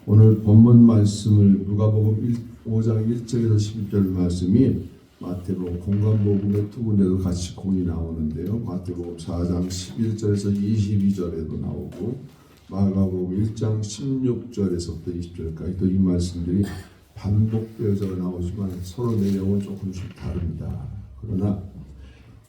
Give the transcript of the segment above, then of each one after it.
오늘 본문 말씀을 누가복음 5장 1절에서 11절 말씀이 마태복음 공관복음의 두 군데도 같이 공이 나오는데요. 마태복음 4장 11절에서 22절에도 나오고 마가복음 1장 16절에서부터 20절까지 또 이 말씀들이 반복되어서 나오지만 서로 내용은 조금씩 다릅니다. 그러나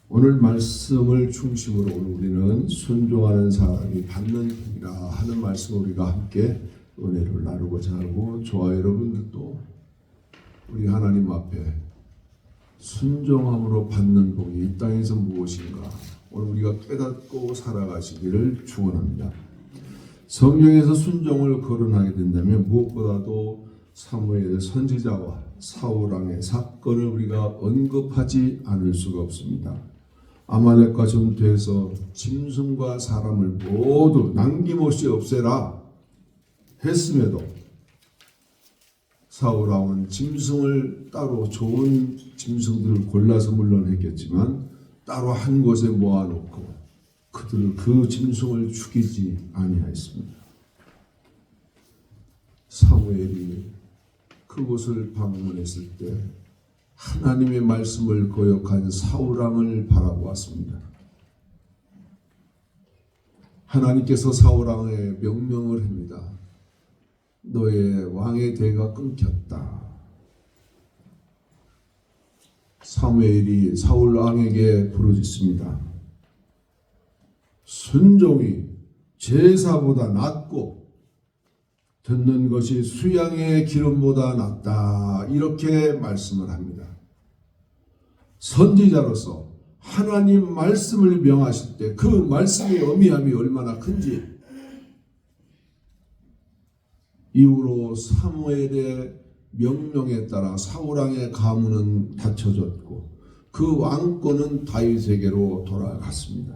오늘 말씀을 중심으로 오늘 우리는 순종하는 사람이 받는 복이라 하는 말씀을 우리가 함께 은혜를 나누고자 하고, 저와 여러분들도 우리 하나님 앞에 순종함으로 받는 복이 이 땅에서 무엇인가 오늘 우리가 깨닫고 살아가시기를 축원합니다. 성경에서 순종을 거론하게 된다면 무엇보다도 사무엘 선지자와 사울 왕의 사건을 우리가 언급하지 않을 수가 없습니다. 아말렉과 전투에서 짐승과 사람을 모두 남김없이 없애라 했음에도 사울 왕은 짐승을 따로 좋은 짐승들을 골라서 물론 했겠지만 따로 한 곳에 모아놓고 그들을 그 짐승을 죽이지 아니하였습니다. 사무엘이 그곳을 방문했을 때 하나님의 말씀을 거역한 사울 왕을 바라보았습니다. 하나님께서 사울 왕에 명령을 합니다. 너의 왕의 대가 끊겼다. 사무엘이 사울 왕에게 부르짖습니다. 순종이 제사보다 낫고 듣는 것이 수양의 기름보다 낫다. 이렇게 말씀을 합니다. 선지자로서 하나님 말씀을 명하실 때 그 말씀의 의미함이 얼마나 큰지 이후로 사무엘의 명령에 따라 사울 왕의 가문은 닫혀졌고 그 왕권은 다윗에게로 돌아갔습니다.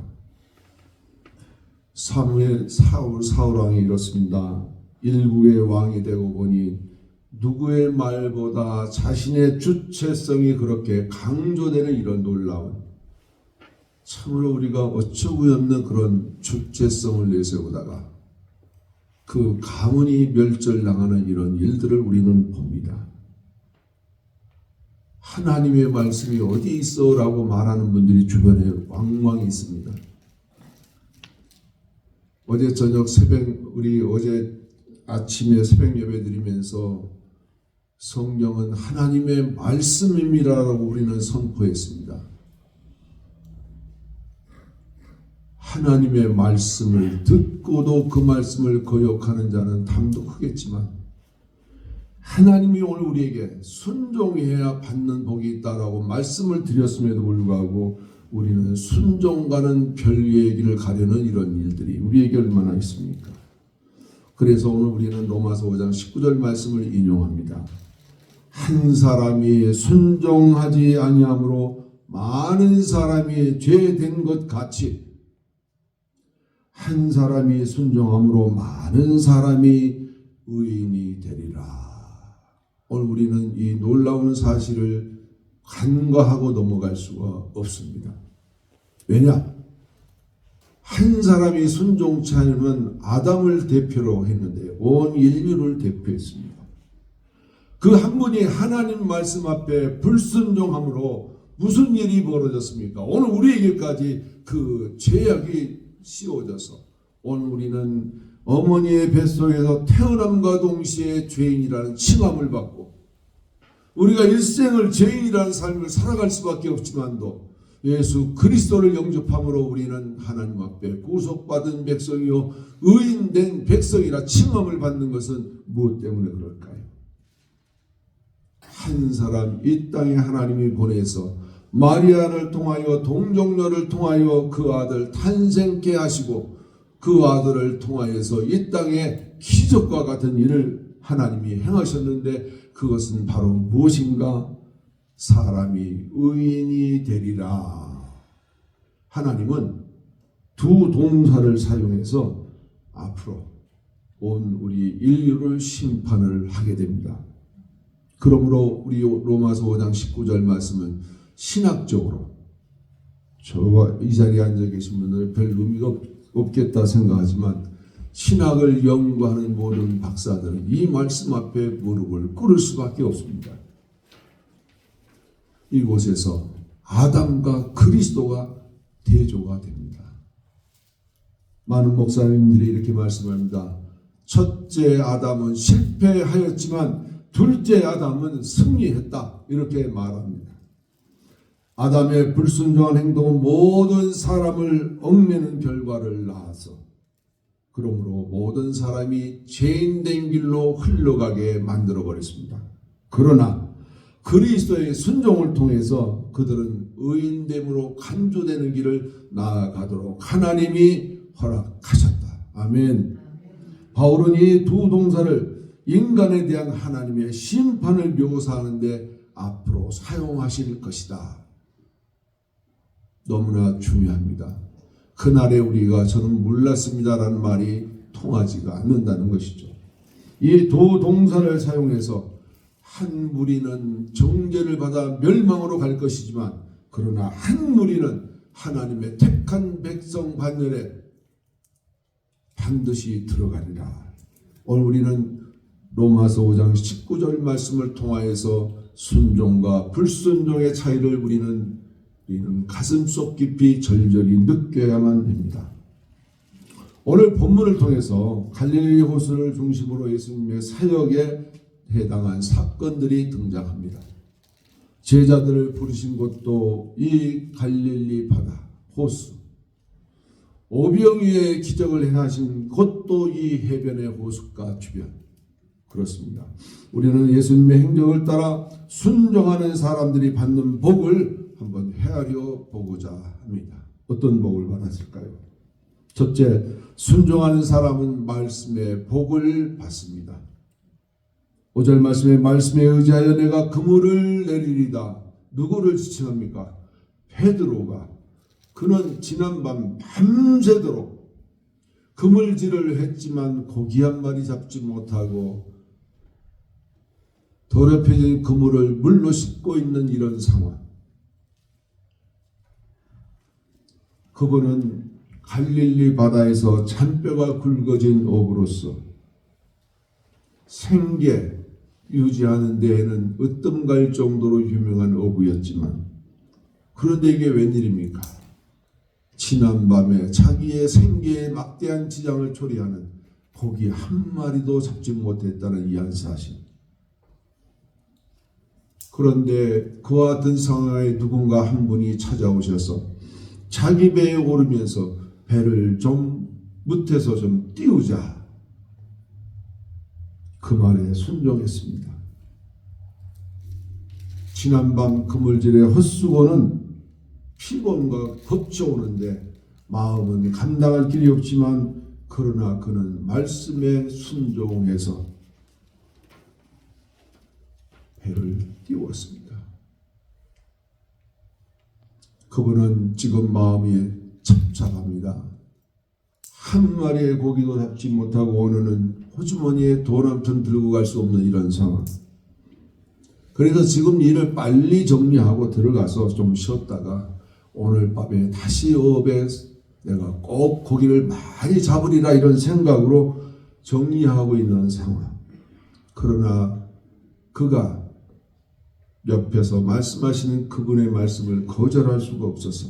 사울 왕이 이렇습니다. 일국의 왕이 되고 보니 누구의 말보다 자신의 주체성이 그렇게 강조되는 이런 놀라운, 참으로 우리가 어처구니 없는 그런 주체성을 내세우다가 그 가문이 멸절당하는 이런 일들을 우리는 봅니다. 하나님의 말씀이 어디 있어? 라고 말하는 분들이 주변에 왕왕 있습니다. 어제 저녁 우리 어제 아침에 새벽 예배 드리면서 성경은 하나님의 말씀입니다라고 우리는 선포했습니다. 하나님의 말씀을 듣고도 그 말씀을 거역하는 자는 담도 크겠지만 하나님이 오늘 우리에게 순종해야 받는 복이 있다라고 말씀을 드렸음에도 불구하고 우리는 순종과는 별개의 길을 가려는 이런 일들이 우리에게 얼마나 있습니까? 그래서 오늘 우리는 로마서 5장 19절 말씀을 인용합니다. 한 사람이 순종하지 아니함으로 많은 사람이 죄된 것 같이 한 사람이 순종함으로 많은 사람이 의인이 되리라. 오늘 우리는 이 놀라운 사실을 간과하고 넘어갈 수가 없습니다. 왜냐? 한 사람이 순종치 않으면 아담을 대표로 했는데 온 인류를 대표했습니다. 그 한 분이 하나님 말씀 앞에 불순종함으로 무슨 일이 벌어졌습니까? 오늘 우리에게까지 그 죄악이 씌워져서 오늘 우리는 어머니의 뱃속에서 태어남과 동시에 죄인이라는 칭함을 받고 우리가 일생을 죄인이라는 삶을 살아갈 수밖에 없지만도 예수 그리스도를 영접함으로 우리는 하나님 앞에 구속받은 백성이요 의인된 백성이라 칭함을 받는 것은 무엇 때문에 그럴까요? 한 사람 이 땅에 하나님이 보내서 마리아를 통하여 동정녀를 통하여 그 아들 탄생케 하시고 그 아들을 통하여서 이 땅에 기적과 같은 일을 하나님이 행하셨는데 그것은 바로 무엇인가? 사람이 의인이 되리라. 하나님은 두 동사를 사용해서 앞으로 온 우리 인류를 심판을 하게 됩니다. 그러므로 우리 로마서 5장 19절 말씀은 신학적으로 저와 이 자리에 앉아 계신 분들은 별 의미가 없겠다 생각하지만 신학을 연구하는 모든 박사들은 이 말씀 앞에 무릎을 꿇을 수밖에 없습니다. 이곳에서 아담과 그리스도가 대조가 됩니다. 많은 목사님들이 이렇게 말씀합니다. 첫째 아담은 실패하였지만 둘째 아담은 승리했다. 이렇게 말합니다. 아담의 불순종한 행동은 모든 사람을 얽매는 결과를 낳아서 그러므로 모든 사람이 죄인된 길로 흘러가게 만들어 버렸습니다. 그러나 그리스도의 순종을 통해서 그들은 의인됨으로 간주되는 길을 나아가도록 하나님이 허락하셨다. 아멘. 바울은 이 두 동사를 인간에 대한 하나님의 심판을 묘사하는데 앞으로 사용하실 것이다. 너무나 중요합니다. 그날에 우리가 저는 몰랐습니다라는 말이 통하지가 않는다는 것이죠. 이 두 동사를 사용해서 한 무리는 정죄를 받아 멸망으로 갈 것이지만 그러나 한 무리는 하나님의 택한 백성 반열에 반드시 들어가리라. 오늘 우리는 로마서 5장 19절 말씀을 통하여서 순종과 불순종의 차이를 우리는 가슴속 깊이 절절히 느껴야만 합니다. 오늘 본문을 통해서 갈릴리 호수를 중심으로 예수님의 사역에 해당한 사건들이 등장합니다. 제자들을 부르신 곳도 이 갈릴리 바다 호수, 오병이의 기적을 행하신 곳도 이 해변의 호숫가 주변. 그렇습니다. 우리는 예수님의 행적을 따라 순종하는 사람들이 받는 복을 한번 헤아려 보고자 합니다. 어떤 복을 받았을까요? 첫째, 순종하는 사람은 말씀의 복을 받습니다. 5절 말씀에 의지하여 내가 그물을 내리리다. 누구를 지칭합니까? 베드로가. 그는 지난밤 밤새도록 그물질을 했지만 고기 한 마리 잡지 못하고 더럽혀진 그물을 물로 씻고 있는 이런 상황. 그분은 갈릴리 바다에서 잔뼈가 굵어진 어부로서 생계 유지하는 데에는 으뜸갈 정도로 유명한 어부였지만 그런데 이게 웬일입니까? 지난밤에 자기의 생계에 막대한 지장을 초래하는 고기 한 마리도 잡지 못했다는 이 사실. 그런데 그와 같은 상황에 누군가 한 분이 찾아오셔서 자기 배에 오르면서 배를 좀 못해서 좀 띄우자. 그 말에 순종했습니다. 지난밤 그물질의 헛수고는 피곤과 겁쳐오는데 마음은 감당할 길이 없지만 그러나 그는 말씀에 순종해서 배를 띄웠습니다. 그분은 지금 마음이 찹찹합니다. 한 마리의 고기도 잡지 못하고 오늘은 호주머니에 돈 한 푼 들고 갈 수 없는 이런 상황. 그래서 지금 일을 빨리 정리하고 들어가서 좀 쉬었다가 오늘 밤에 다시 어업에 내가 꼭 고기를 많이 잡으리라 이런 생각으로 정리하고 있는 상황. 그러나 그가 옆에서 말씀하시는 그분의 말씀을 거절할 수가 없어서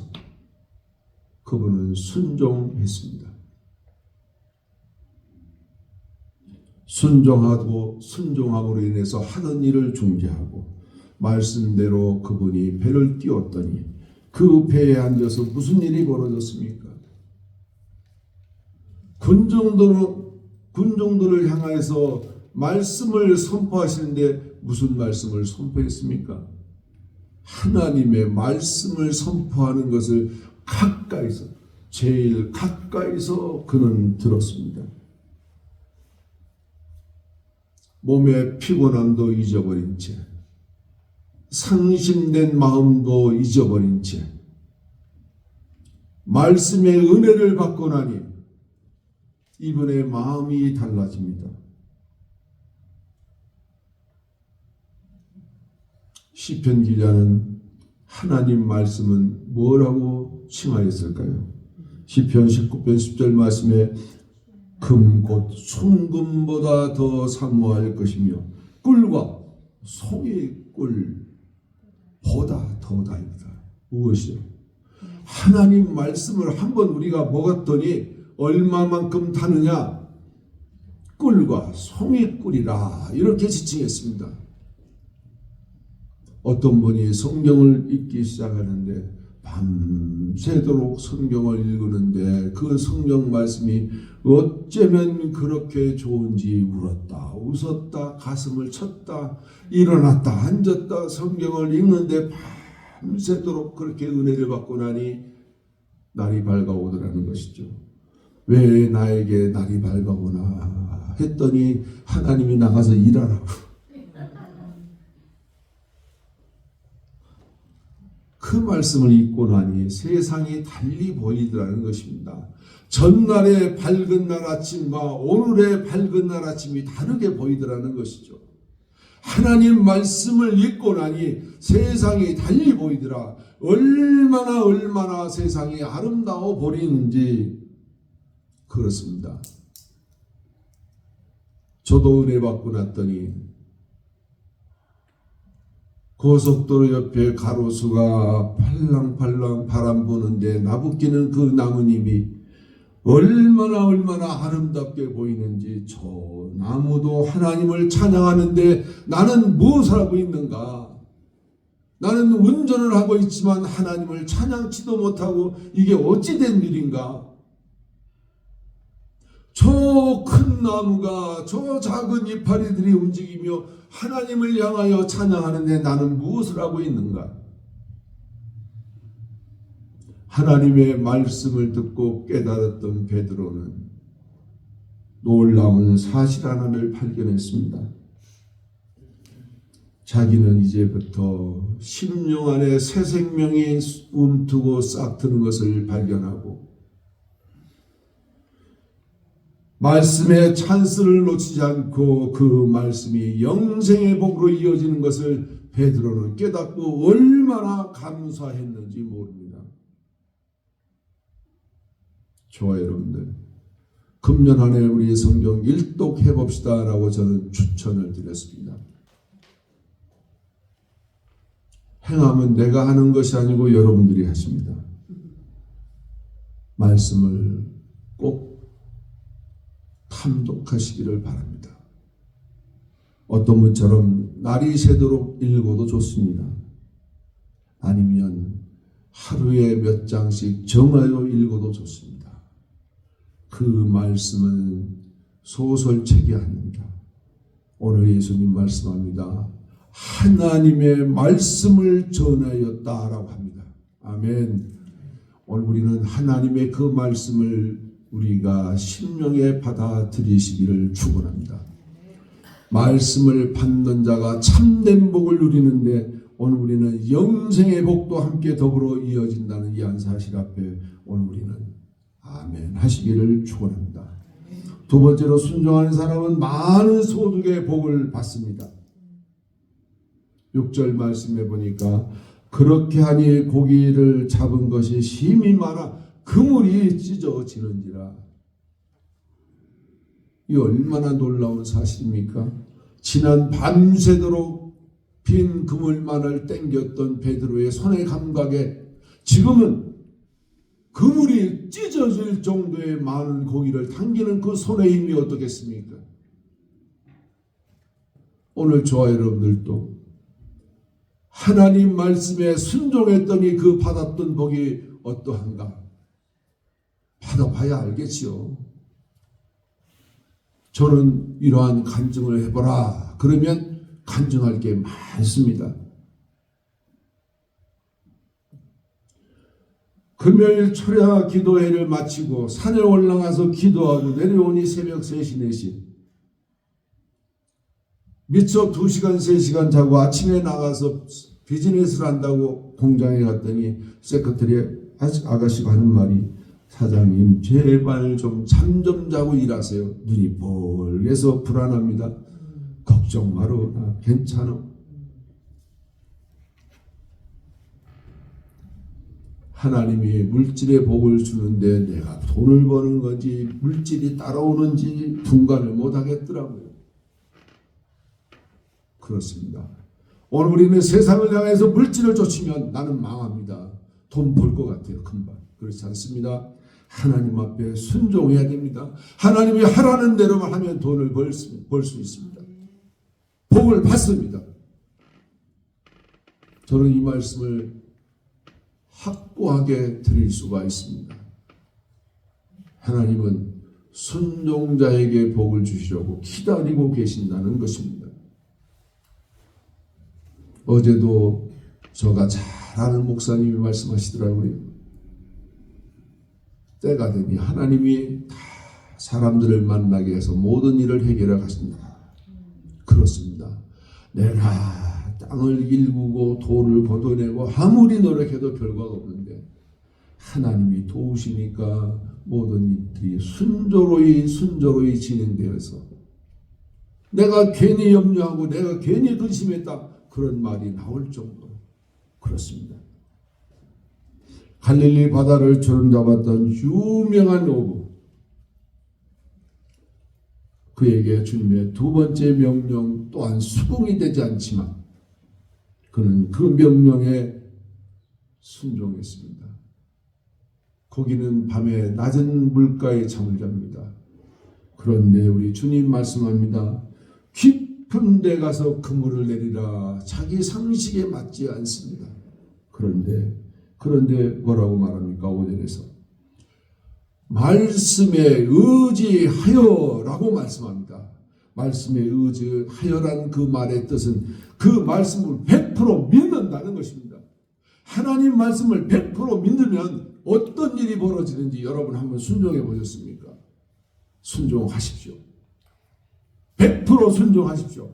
그분은 순종했습니다. 순종하고 순종함으로 인해서 하는 일을 중지하고 말씀대로 그분이 배를 띄웠더니 그 배에 앉아서 무슨 일이 벌어졌습니까? 군종들을 향하여서 말씀을 선포하시는데 무슨 말씀을 선포했습니까? 하나님의 말씀을 선포하는 것을 가까이서, 제일 가까이서 그는 들었습니다. 몸의 피곤함도 잊어버린 채, 상심된 마음도 잊어버린 채, 말씀의 은혜를 받고 나니 이분의 마음이 달라집니다. 시편 기자는 하나님 말씀은 뭐라고 칭하였을까요? 시편 19편 10절 말씀에 금 곧 순금보다 더 사모할 것이며 꿀과 송이 꿀보다 더 다입니다. 무엇이요? 하나님 말씀을 한번 우리가 먹었더니 얼마만큼 타느냐? 꿀과 송이 꿀이라 이렇게 지칭했습니다. 어떤 분이 성경을 읽기 시작하는데 밤새도록 성경을 읽는데 그 성경 말씀이 어쩌면 그렇게 좋은지 울었다 웃었다 가슴을 쳤다 일어났다 앉았다 성경을 읽는데 밤새도록 그렇게 은혜를 받고 나니 날이 밝아오더라는 것이죠. 왜 나에게 날이 밝아오나 했더니 하나님이 나가서 일하라고. 그 말씀을 읽고 나니 세상이 달리 보이더라는 것입니다. 전날의 밝은 날 아침과 오늘의 밝은 날 아침이 다르게 보이더라는 것이죠. 하나님 말씀을 읽고 나니 세상이 달리 보이더라. 얼마나 세상이 아름다워 보이는지 그렇습니다. 저도 은혜 받고 났더니 고속도로 옆에 가로수가 팔랑팔랑 바람 부는데 나부끼는 그 나무님이 얼마나 아름답게 보이는지 저 나무도 하나님을 찬양하는데 나는 무엇을 하고 있는가? 나는 운전을 하고 있지만 하나님을 찬양치도 못하고 이게 어찌 된 일인가? 저 큰 나무가 저 작은 이파리들이 움직이며 하나님을 향하여 찬양하는데 나는 무엇을 하고 있는가? 하나님의 말씀을 듣고 깨달았던 베드로는 놀라운 사실 하나를 발견했습니다. 자기는 이제부터 심령 안에 새 생명이 움트고 싹트는 것을 발견하고 말씀의 찬스를 놓치지 않고 그 말씀이 영생의 복으로 이어지는 것을 베드로는 깨닫고 얼마나 감사했는지 모릅니다. 좋아요, 여러분들. 금년 한 해 우리 성경 일독해 봅시다 라고 저는 추천을 드렸습니다. 행함은 내가 하는 것이 아니고 여러분들이 하십니다. 말씀을 꼭 탐독하시기를 바랍니다. 어떤 분처럼 날이 새도록 읽어도 좋습니다. 아니면 하루에 몇 장씩 정하여 읽어도 좋습니다. 그 말씀은 소설책이 아닙니다. 오늘 예수님 말씀합니다. 하나님의 말씀을 전하였다라고 합니다. 아멘. 오늘 우리는 하나님의 그 말씀을 우리가 심령에 받아들이시기를 축원합니다. 말씀을 받는 자가 참된 복을 누리는데 오늘 우리는 영생의 복도 함께 더불어 이어진다는 이 한 사실 앞에 오늘 우리는 아멘 하시기를 축원합니다. 두 번째로 순종하는 사람은 많은 소득의 복을 받습니다. 6절 말씀해 보니까 그렇게 하니 고기를 잡은 것이 힘이 많아 그물이 찢어지는지라. 이 얼마나 놀라운 사실입니까? 지난 밤새도록 빈 그물만을 땡겼던 베드로의 손의 감각에 지금은 그물이 찢어질 정도의 많은 고기를 당기는 그 손의 힘이 어떻겠습니까? 오늘 저와 여러분들도 하나님 말씀에 순종했더니 그 받았던 복이 어떠한가? 받아봐야 알겠지요. 저는 이러한 간증을 해보라. 그러면 간증할 게 많습니다. 금요일 철야 기도회를 마치고 산에 올라가서 기도하고 내려오니 새벽 3시, 4시. 미처 2시간, 3시간 자고 아침에 나가서 비즈니스를 한다고 공장에 갔더니 세크터리 아가씨가 하는 말이 사장님 제발 좀 잠 좀 자고 일하세요. 눈이 뻘개서 불안합니다. 걱정 마라. 나 괜찮아. 하나님이 물질의 복을 주는데 내가 돈을 버는 건지 물질이 따라오는지 분간을 못하겠더라고요. 그렇습니다. 오늘 우리는 세상을 향해서 물질을 쫓으면 나는 망합니다. 돈 벌 것 같아요. 금방. 그렇지 않습니다. 하나님 앞에 순종해야 됩니다. 하나님이 하라는 대로만 하면 돈을 벌 수 있습니다. 복을 받습니다. 저는 이 말씀을 확고하게 드릴 수가 있습니다. 하나님은 순종자에게 복을 주시려고 기다리고 계신다는 것입니다. 어제도 저가 잘 아는 목사님이 말씀하시더라고요. 때가 되니 하나님이 다 사람들을 만나게 해서 모든 일을 해결해 가신다. 그렇습니다. 내가 땅을 일구고 돈을 걷어내고 아무리 노력해도 결과가 없는데 하나님이 도우시니까 모든 일들이 순조로이 진행되어서 내가 괜히 염려하고 내가 괜히 근심했다 그런 말이 나올 정도로 그렇습니다. 갈릴리 바다를 주름잡았던 유명한 어부, 그에게 주님의 두 번째 명령 또한 수긍이 되지 않지만 그는 그 명령에 순종했습니다. 거기는 밤에 낮은 물가에 잠을 잡니다. 그런데 우리 주님 말씀합니다. 깊은 데 가서 그물을 내리라. 자기 상식에 맞지 않습니다. 그런데 뭐라고 말합니까? 5절에서 말씀에 의지하여라고 말씀합니다. 말씀에 의지하여란 그 말의 뜻은 그 말씀을 100% 믿는다는 것입니다. 하나님 말씀을 100% 믿으면 어떤 일이 벌어지는지 여러분 한번 순종해 보셨습니까? 순종하십시오. 100% 순종하십시오.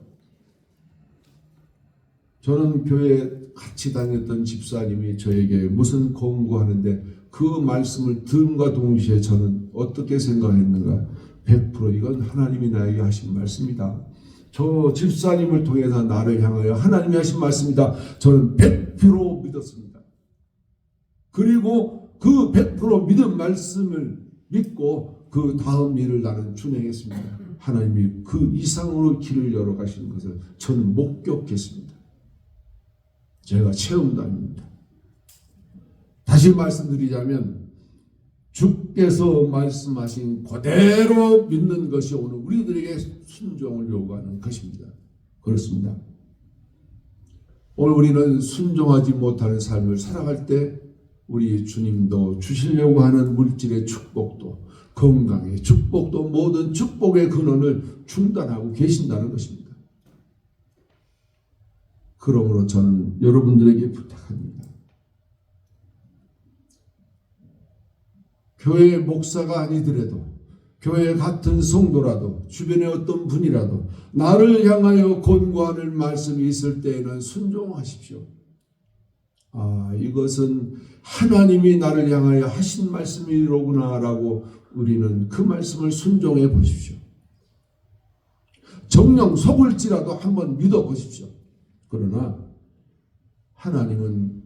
저는 교회에 같이 다녔던 집사님이 저에게 무슨 공부하는데 그 말씀을 들음과 동시에 저는 어떻게 생각했는가? 100% 이건 하나님이 나에게 하신 말씀이다. 저 집사님을 통해서 나를 향하여 하나님이 하신 말씀이다. 저는 100% 믿었습니다. 그리고 그 100% 믿은 말씀을 믿고 그 다음 일을 나는 준행했습니다. 하나님이 그 이상으로 길을 열어 가시는 것을 저는 목격했습니다. 제가 체험도 아닙니다. 다시 말씀드리자면 주께서 말씀하신 그대로 믿는 것이 오늘 우리들에게 순종을 요구하는 것입니다. 그렇습니다. 오늘 우리는 순종하지 못하는 삶을 살아갈 때 우리 주님도 주시려고 하는 물질의 축복도 건강의 축복도 모든 축복의 근원을 중단하고 계신다는 것입니다. 그러므로 저는 여러분들에게 부탁합니다. 교회 목사가 아니더라도 교회 같은 성도라도 주변에 어떤 분이라도 나를 향하여 권고하는 말씀이 있을 때에는 순종하십시오. 이것은 하나님이 나를 향하여 하신 말씀이로구나 라고 우리는 그 말씀을 순종해 보십시오. 정녕 속을지라도 한번 믿어 보십시오. 그러나 하나님은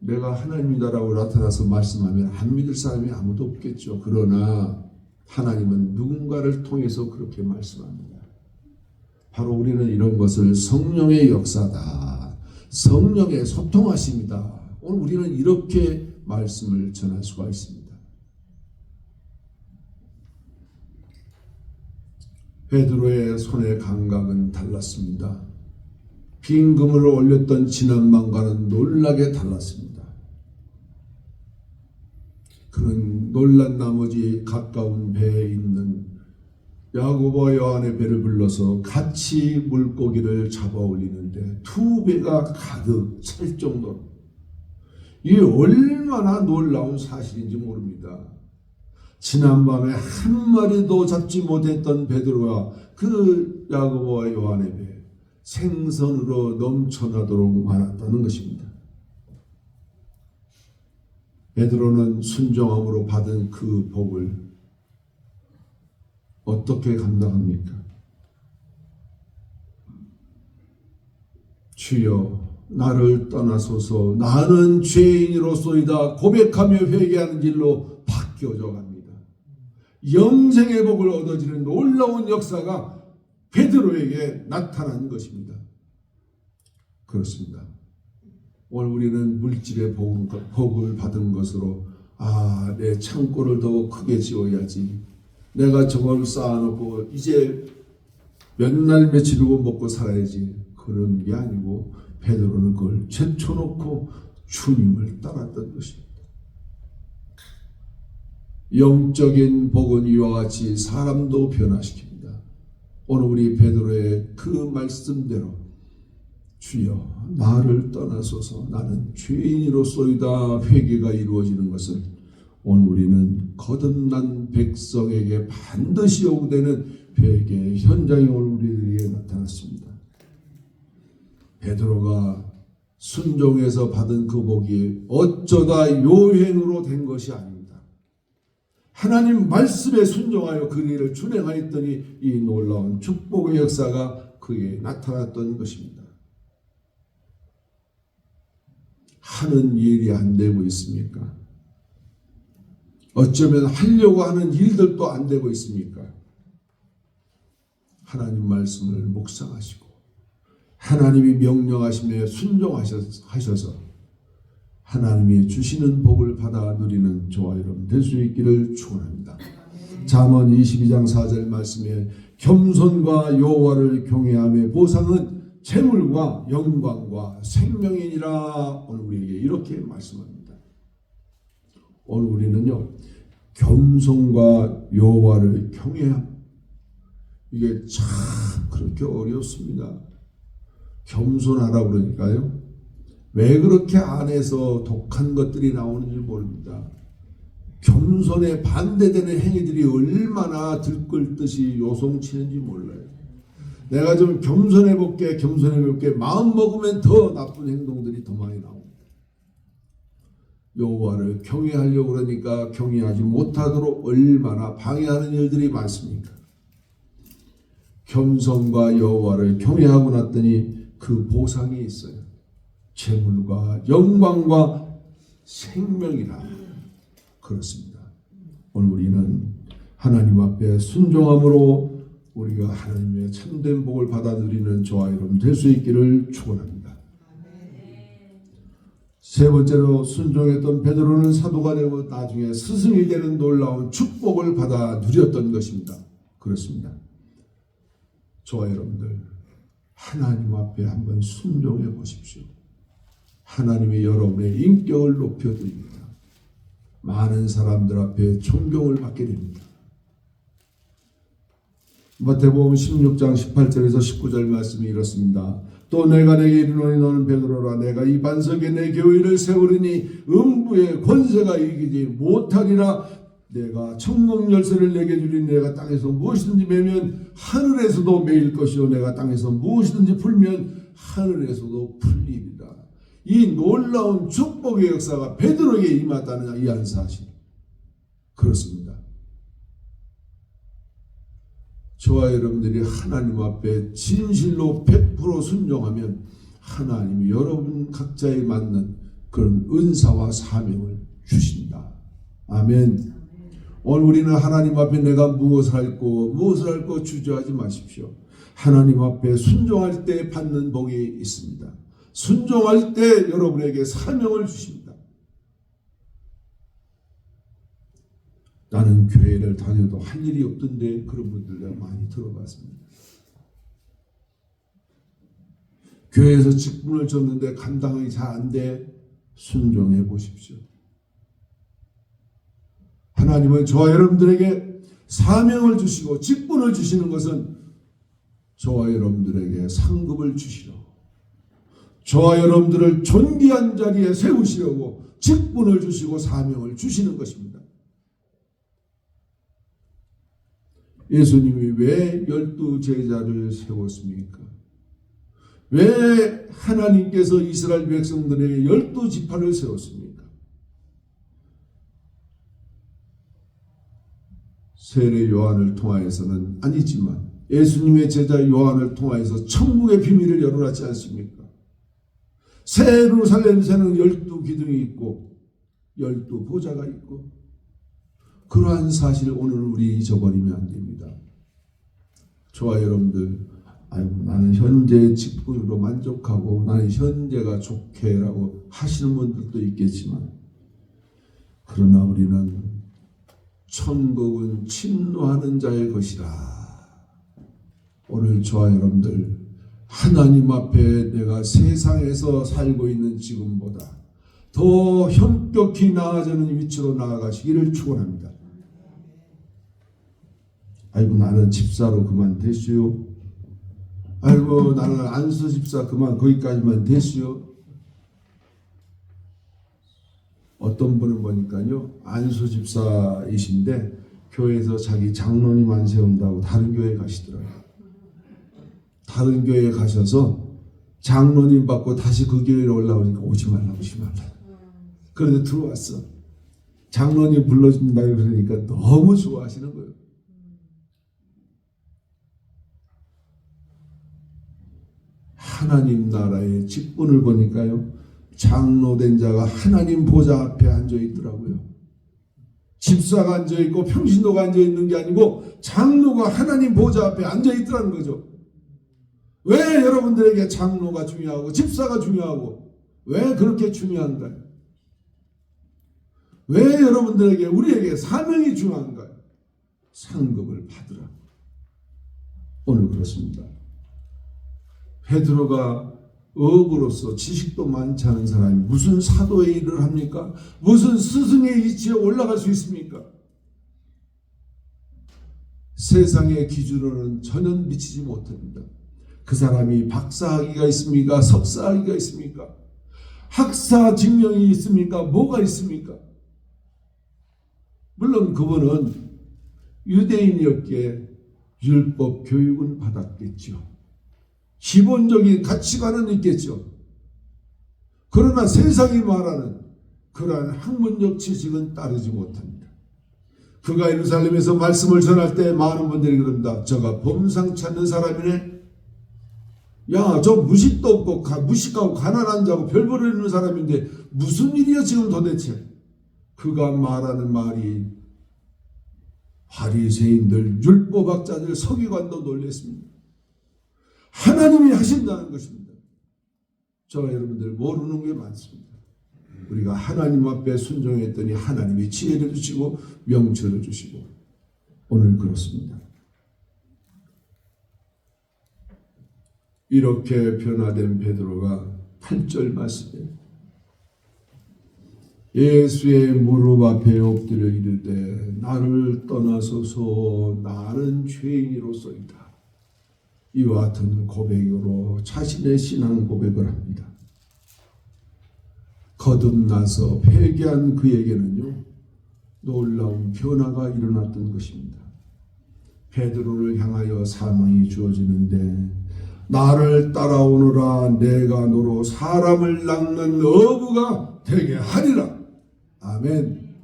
내가 하나님이다라고 나타나서 말씀하면 안 믿을 사람이 아무도 없겠죠. 그러나 하나님은 누군가를 통해서 그렇게 말씀합니다. 바로 우리는 이런 것을 성령의 역사다. 성령의 소통하심이다. 오늘 우리는 이렇게 말씀을 전할 수가 있습니다. 베드로의 손의 감각은 달랐습니다. 빈 그물을 올렸던 지난밤과는 놀라게 달랐습니다. 그는 놀란 나머지 가까운 배에 있는 야고보와 요한의 배를 불러서 같이 물고기를 잡아 올리는데 두 배가 가득 찰 정도로 이게 얼마나 놀라운 사실인지 모릅니다. 지난밤에 한 마리도 잡지 못했던 베드로와 그 야고보와 요한의 배 생선으로 넘쳐나도록 많았다는 것입니다. 베드로는 순종함으로 받은 그 복을 어떻게 감당합니까? 주여 나를 떠나소서 나는 죄인으로소이다 고백하며 회개하는 길로 바뀌어져 갑니다. 영생의 복을 얻어지는 놀라운 역사가 베드로에게 나타난 것입니다. 그렇습니다. 오늘 우리는 물질의 복을 받은 것으로 내 창고를 더 크게 지어야지, 내가 저걸 쌓아놓고 이제 몇 날 며칠 후 먹고 살아야지, 그런 게 아니고 베드로는 그걸 제쳐놓고 주님을 따랐던 것입니다. 영적인 복은 이와 같이 사람도 변화시킵니다. 오늘 우리 베드로의 그 말씀대로 주여 나를 떠나소서 나는 죄인으로소이다 회개가 이루어지는 것을 오늘 우리는 거듭난 백성에게 반드시 요구되는 회개 현장이 오늘 우리에게 나타났습니다. 베드로가 순종해서 받은 그 복이 어쩌다 요행으로 된 것이 아닙니다. 하나님 말씀에 순종하여 그 일을 준행하였더니 이 놀라운 축복의 역사가 그에 나타났던 것입니다. 하는 일이 안 되고 있습니까? 어쩌면 하려고 하는 일들도 안 되고 있습니까? 하나님 말씀을 묵상하시고 하나님이 명령하심에 순종하셔서 하나님이 주시는 복을 받아 누리는 저와 여러분 될 수 있기를 축원합니다. 잠언 22장 4절 말씀에 겸손과 여호와를 경외함의 보상은 재물과 영광과 생명이니라. 오늘 우리에게 이렇게 말씀합니다. 오늘 우리는요 겸손과 여호와를 경외함, 이게 참 그렇게 어렵습니다. 겸손하라고 그러니까요 왜 그렇게 안에서 독한 것들이 나오는지 모릅니다. 겸손에 반대되는 행위들이 얼마나 들끓듯이 요송치는지 몰라요. 내가 좀 겸손해 볼게 마음 먹으면 더 나쁜 행동들이 더 많이 나옵니다. 여호와를 경외하려고 그러니까 경외하지 못하도록 얼마나 방해하는 일들이 많습니까? 겸손과 여호와를 경외하고 났더니 그 보상이 있어요. 재물과 영광과 생명이라. 그렇습니다. 오늘 우리는 하나님 앞에 순종함으로 우리가 하나님의 참된 복을 받아 누리는 저와 여러분 될 수 있기를 축원합니다. 세 번째로 순종했던 베드로는 사도가 되고 나중에 스승이 되는 놀라운 축복을 받아 누렸던 것입니다. 그렇습니다. 저와 여러분들 하나님 앞에 한번 순종해 보십시오. 하나님이 여러분의 인격을 높여드립니다. 많은 사람들 앞에 존경을 받게 됩니다. 마태복음 16장 18절에서 19절 말씀이 이렇습니다. 또 내가 내게 이르노니 너는 베드로라. 내가 이 반석에 내 교회를 세우리니 음부의 권세가 이기지 못하리라. 내가 천국 열쇠를 내게 주리니 내가 땅에서 무엇이든지 매면 하늘에서도 매일 것이요 내가 땅에서 무엇이든지 풀면 하늘에서도 풀리리라. 이 놀라운 축복의 역사가 베드로에게 임했다는 이 한 사실. 그렇습니다. 저와 여러분들이 하나님 앞에 진실로 100% 순종하면 하나님이 여러분 각자에 맞는 그런 은사와 사명을 주신다. 아멘. 오늘 우리는 하나님 앞에 내가 무엇을 할 거 주저하지 마십시오. 하나님 앞에 순종할 때 받는 복이 있습니다. 순종할 때 여러분에게 사명을 주십니다. 나는 교회를 다녀도 할 일이 없던데 그런 분들 내가 많이 들어봤습니다. 교회에서 직분을 줬는데 감당이 잘 안 돼. 순종해 보십시오. 하나님은 저와 여러분들에게 사명을 주시고 직분을 주시는 것은 저와 여러분들에게 상급을 주시려, 저와 여러분들을 존귀한 자리에 세우시려고 직분을 주시고 사명을 주시는 것입니다. 예수님이 왜 12 제자를 세웠습니까? 왜 하나님께서 이스라엘 백성들에게 12지파를 세웠습니까? 세례 요한을 통하여서는 아니지만 예수님의 제자 요한을 통하여서 천국의 비밀을 열어놨지 않습니까? 새 예루살렘새는 12기둥이 있고 12보좌가 있고, 그러한 사실을 오늘 우리 잊어버리면 안 됩니다. 저와 여러분들, 아이고 나는 현재의 직분으로 만족하고 나는 현재가 좋게라고 하시는 분들도 있겠지만, 그러나 우리는 천국은 침노하는 자의 것이라. 오늘 저와 여러분들, 하나님 앞에 내가 세상에서 살고 있는 지금보다 더 현격히 나아지는 위치로 나아가시기를 축원합니다. 아이고 나는 집사로 그만 됐슈. 아이고 나는 안수 집사 그만 거기까지만 됐슈. 어떤 분은 보니까요, 안수 집사이신데 교회에서 자기 장로님 안 세운다고 다른 교회에 가시더라고요. 다른 교회에 가셔서 장로님 받고 다시 그 교회로 올라오니까 오지 말라. 그런데 들어왔어. 장로님 불러준다 그러니까 너무 좋아하시는 거예요. 하나님 나라의 직분을 보니까요, 장로된 자가 하나님 보좌 앞에 앉아 있더라고요. 집사가 앉아 있고 평신도가 앉아 있는 게 아니고 장로가 하나님 보좌 앞에 앉아 있더라는 거죠. 왜 여러분들에게 장로가 중요하고 집사가 중요하고 왜 그렇게 중요한가요? 왜 여러분들에게 우리에게 사명이 중요한가요? 상급을 받으라. 오늘 그렇습니다. 베드로가 어부로서 지식도 많지 않은 사람이 무슨 사도의 일을 합니까? 무슨 스승의 위치에 올라갈 수 있습니까? 세상의 기준으로는 전혀 미치지 못합니다. 그 사람이 박사학위가 있습니까? 석사학위가 있습니까? 학사 증명이 있습니까? 뭐가 있습니까? 물론 그분은 유대인이었기에 율법 교육은 받았겠죠. 기본적인 가치관은 있겠죠. 그러나 세상이 말하는 그러한 학문적 지식은 따르지 못합니다. 그가 예루살렘에서 말씀을 전할 때 많은 분들이 그런다. 저가 범상치 않는 사람이네. 야, 저 무식도 없고 무식하고 가난한 자고 별볼을 있는 사람인데 무슨 일이야 지금 도대체. 그가 말하는 말이 바리새인들, 율법학자들, 서기관도 놀랐습니다. 하나님이 하신다는 것입니다. 저와 여러분들 모르는 게 많습니다. 우리가 하나님 앞에 순종했더니 하나님이 지혜를 주시고 명철을 주시고 오늘 그렇습니다. 이렇게 변화된 베드로가 8절 말씀에 예수의 무릎 앞에 엎드려 이르되 나를 떠나소서 나는 죄인이로소이다. 이와 같은 고백으로 자신의 신앙 고백을 합니다. 거듭나서 회개한 그에게는요, 놀라운 변화가 일어났던 것입니다. 베드로를 향하여 사명이 주어지는데 나를 따라오너라 내가 너로 사람을 낚는 어부가 되게 하리라. 아멘.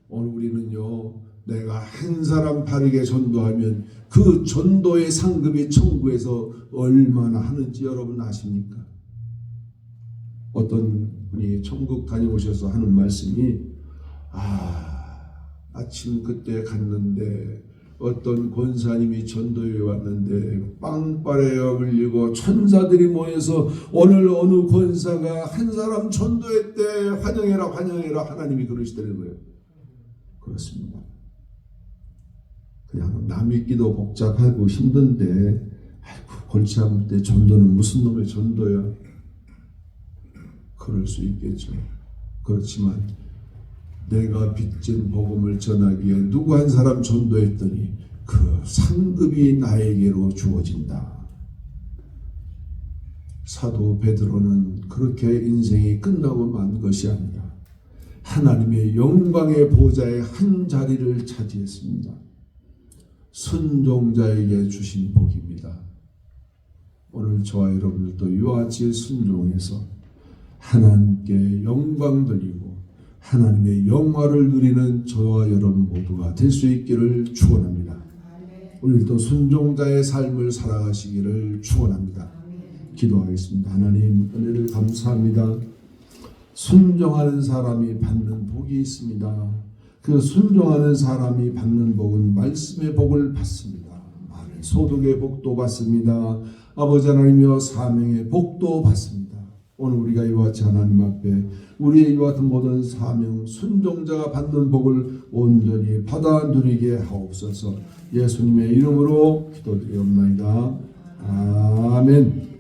오늘 우리는요, 내가 한 사람 바르게 전도하면 그 전도의 상급이 천국에서 얼마나 하는지 여러분 아십니까? 어떤 분이 천국 다녀오셔서 하는 말씀이 아침 그때 갔는데 어떤 권사님이 전도에 왔는데 빵빠레가 울리고 천사들이 모여서 오늘 어느 권사가 한 사람 전도했대 환영해라 환영해라 하나님이 그러시더라는 거예요. 그렇습니다. 그냥 남 믿기도 복잡하고 힘든데 아이고 골치 아플 때 전도는 무슨 놈의 전도야. 그럴 수 있겠죠. 그렇지만 내가 빚진 복음을 전하기에 누구 한 사람 전도했더니 그 상급이 나에게로 주어진다. 사도 베드로는 그렇게 인생이 끝나고 만 것이 아니라 하나님의 영광의 보좌의 한 자리를 차지했습니다. 순종자에게 주신 복입니다. 오늘 저와 여러분들도 이와 같이 순종해서 하나님께 영광 돌리고 하나님의 영화를 누리는 저와 여러분 모두가 될 수 있기를 축원합니다. 오늘도 순종자의 삶을 살아가시기를 축원합니다. 기도하겠습니다. 하나님 은혜를 감사합니다. 순종하는 사람이 받는 복이 있습니다. 그 순종하는 사람이 받는 복은 말씀의 복을 받습니다. 소득의 복도 받습니다. 아버지 하나님이여 사명의 복도 받습니다. 오늘 우리가 이와 같이 하나님 앞에 우리의 이와 같은 모든 사명 순종자가 받는 복을 온전히 받아 누리게 하옵소서. 예수님의 이름으로 기도드리옵나이다. 아멘.